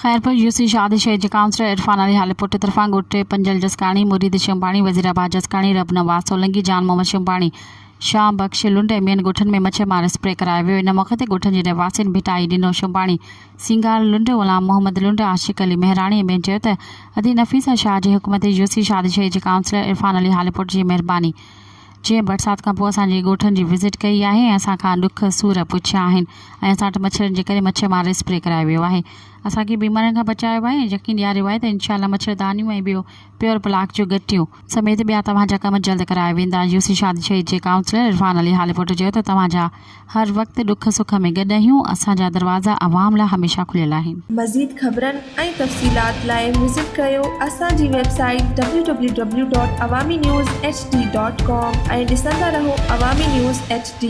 Khairpur UC शादीशह जे counsellor Irfan Ali हालीपुट तरफां ॻोठ पंजल जसकाणी मुरीद शंबाणी वज़ीराबाद जसकाणी रब नवाज़ सोलंकी जान मोहम्मद शंबाणी शाह बख्श लुंड ऐं ॿियनि ॻोठनि में मच्छर मार स्प्रे करायो वियो। इन मौक़े ते ॻोठनि जे रहवासियुनि भिटाई ॾिनो। शंबाणी सिंगार लुंड ग़ुलाम मोहम्मद लुंड आशिक अली मेहराणी ऐं ॿियनि चयो त अदी नफ़ीसा शाह जी हुकूमत यूसी शादीशह जे काउंसलर इरफान अली हालीपुट जी महिरबानी जीअं बरसाति खां पोइ असांजे ॻोठनि जी विज़िट कई आहे ऐं असां खां ॾुख सूर पुछिया आहिनि ऐं असां वटि मच्छरनि जे करे मच्छर मार स्प्रे करायो वियो आहे। असांखे बीमारियुनि खां बचायो आहे ऐं यकीन ॾियारियो आहे त इंशाअल्लाह मच्छरदानियूं ऐं ॿियो प्योर ब्लॉक जूं गटियूं समेत ॿिया तव्हांजा कम जल्द कराया वेंदा। यूसी शादीशह जे काउंसलर इरफान अली हालीपुट चयो त तव्हांजा हर वक़्तु ॾुख सुख में गॾु आहियूं। असांजा दरवाज़ा अवाम लाइ हमेशह खुलियल आहिनि। मज़ीद ख़बरनि ऐं तफ़सीलात लाइ विज़िट कयो असांजी वेबसाइट www.awamiNewsHD.com ऐं ॾिसंदा रहो अवामी न्यूज़ HD।